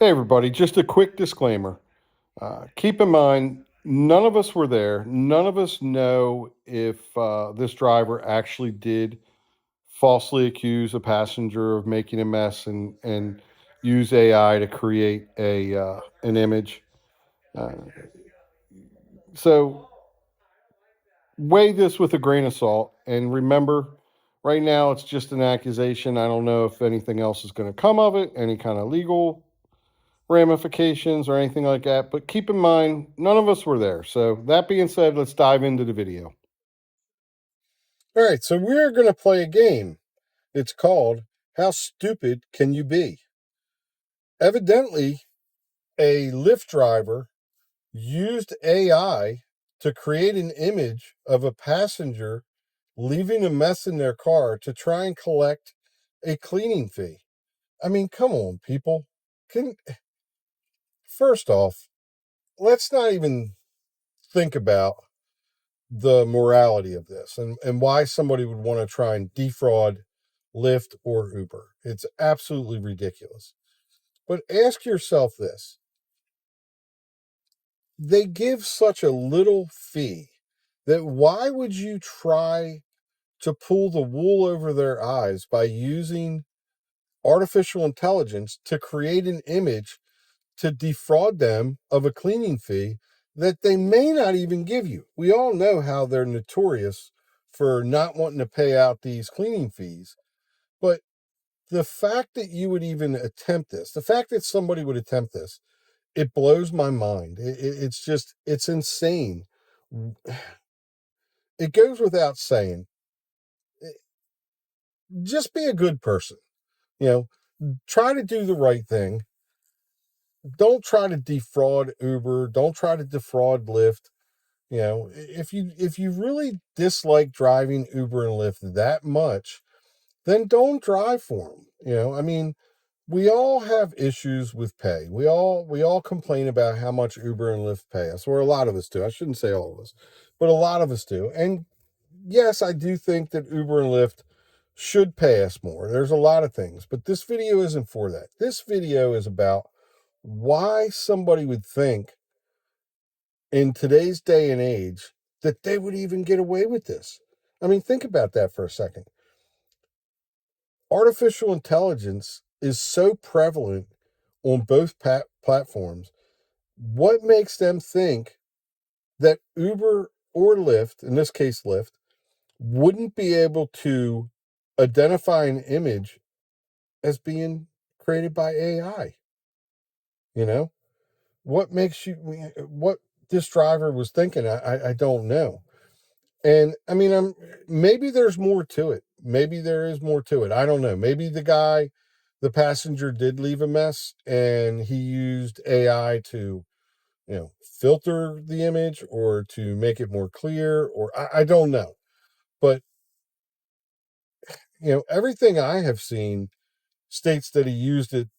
Hey, everybody, just a quick disclaimer. Keep in mind, none of us were there. None of us know if this driver actually did falsely accuse a passenger of making a mess and use AI to create an image. Uh, so weigh this with a grain of salt. And remember, right now it's just an accusation. I don't know if anything else is going to come of it, any kind of legal ramifications or anything like that. But keep in mind, none of us were there. So, that being said, let's dive into the video. All right, so we're going to play a game. It's called How Stupid Can You Be? Evidently, a Lyft driver used AI to create an image of a passenger leaving a mess in their car to try and collect a cleaning fee. I mean, come on, people. Can First off, let's not even think about the morality of this and why somebody would want to try and defraud Lyft or Uber. It's absolutely ridiculous. But ask yourself this: they give such a little fee that why would you try to pull the wool over their eyes by using artificial intelligence to create an image to defraud them of a cleaning fee that they may not even give you? We all know how they're notorious for not wanting to pay out these cleaning fees. But the fact that you would even attempt this, the fact that somebody would attempt this, it blows my mind. It's insane. It goes without saying, just be a good person. You try to do the right thing. Don't try to defraud Uber. Don't try to defraud Lyft. If you really dislike driving Uber and Lyft that much, then don't drive for them. I mean, we all have issues with pay. We all complain about how much Uber and Lyft pay us, or a lot of us do. I shouldn't say all of us, but a lot of us do. And yes, I do think that Uber and Lyft should pay us more. There's a lot of things, but this video isn't for that. This video is about why somebody would think in today's day and age that they would even get away with this. I mean, think about that for a second. Artificial intelligence is so prevalent on both platforms. What makes them think that Uber or Lyft, in this case Lyft, wouldn't be able to identify an image as being created by AI? You know, what makes you, what this driver was thinking, I don't know. And I mean, maybe there's more to it. Maybe there is more to it. I don't know. Maybe the passenger did leave a mess and he used AI to, filter the image or to make it more clear, or I don't know. But, everything I have seen states that he used it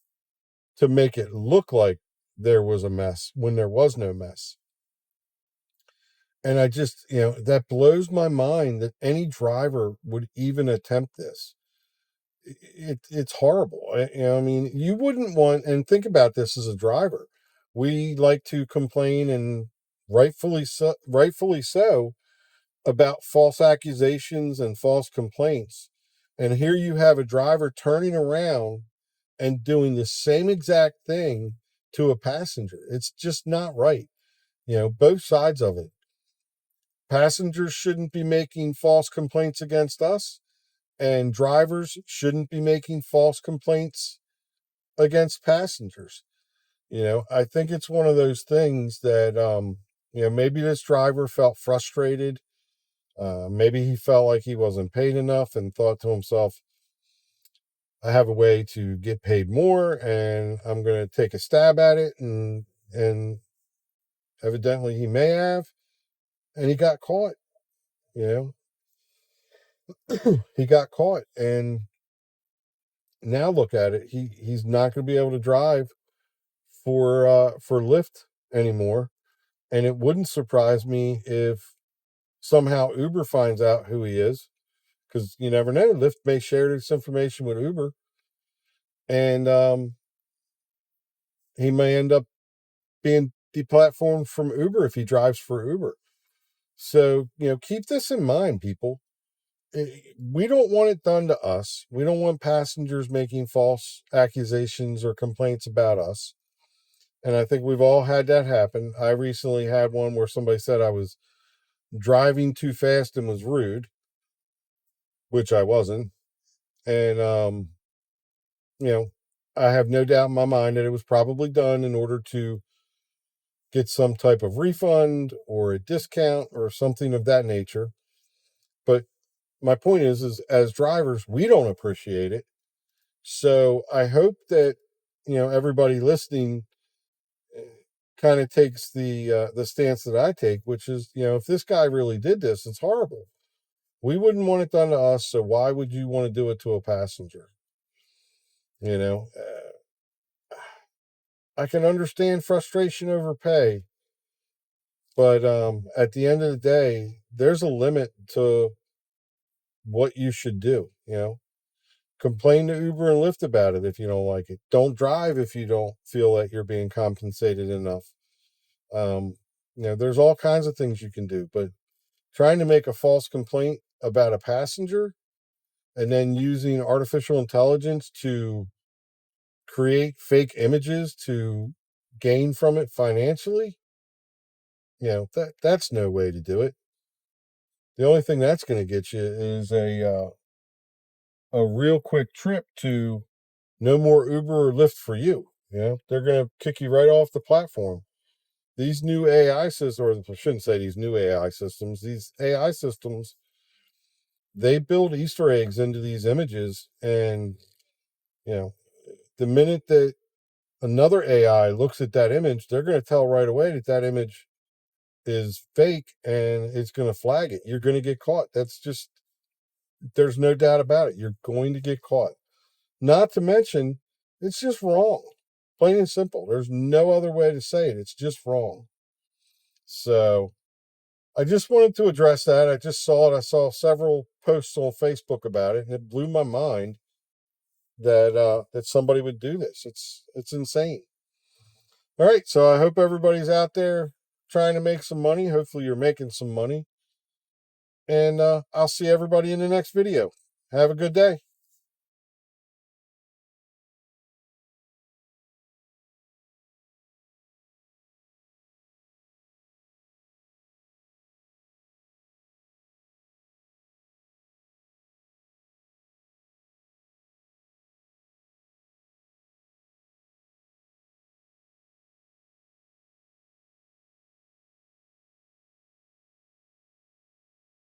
to make it look like there was a mess when there was no mess. And I just, that blows my mind that any driver would even attempt this. It's horrible. I mean, you wouldn't want, and think about this as a driver. We like to complain, and rightfully so, about false accusations and false complaints. And here you have a driver turning around and doing the same exact thing to a passenger. It's just not right. Both sides of it. Passengers shouldn't be making false complaints against us, and drivers shouldn't be making false complaints against passengers. I think it's one of those things that, maybe this driver felt frustrated. Maybe he felt like he wasn't paid enough and thought to himself, I have a way to get paid more and I'm going to take a stab at it. And evidently he may have, and he got caught, you he got caught. And now look at it. He's not going to be able to drive for Lyft anymore. And it wouldn't surprise me if somehow Uber finds out who he is, because you never know. Lyft may share this information with Uber, and he may end up being deplatformed from Uber if he drives for Uber. So, keep this in mind, people. We don't want it done to us. We don't want passengers making false accusations or complaints about us. And I think we've all had that happen. I recently had one where somebody said I was driving too fast and was rude, which I wasn't. And, I have no doubt in my mind that it was probably done in order to get some type of refund or a discount or something of that nature. But my point is as drivers, we don't appreciate it. So I hope that, everybody listening kind of takes the stance that I take, which is, if this guy really did this, it's horrible. We wouldn't want it done to us, so why would you want to do it to a passenger? I can understand frustration over pay, but at the end of the day, there's a limit to what you should do. Complain to Uber and Lyft about it if you don't like it. Don't drive if you don't feel that you're being compensated enough. There's all kinds of things you can do, but trying to make a false complaint about a passenger and then using artificial intelligence to create fake images to gain from it financially, that's no way to do it. The only thing that's going to get you is a real quick trip to no more Uber or Lyft for you. They're going to kick you right off the platform. These new AI systems, or I shouldn't say these new AI systems, these AI systems, they build Easter eggs into these images. And, the minute that another AI looks at that image, they're going to tell right away that that image is fake and it's going to flag it. You're going to get caught. There's no doubt about it. You're going to get caught. Not to mention, it's just wrong. Plain and simple. There's no other way to say it. It's just wrong. So I just wanted to address that. I just saw it. I saw several posts on Facebook about it, and it blew my mind that somebody would do this. It's insane. All right, so I hope everybody's out there trying to make some money. Hopefully you're making some money. And I'll see everybody in the next video. Have a good day.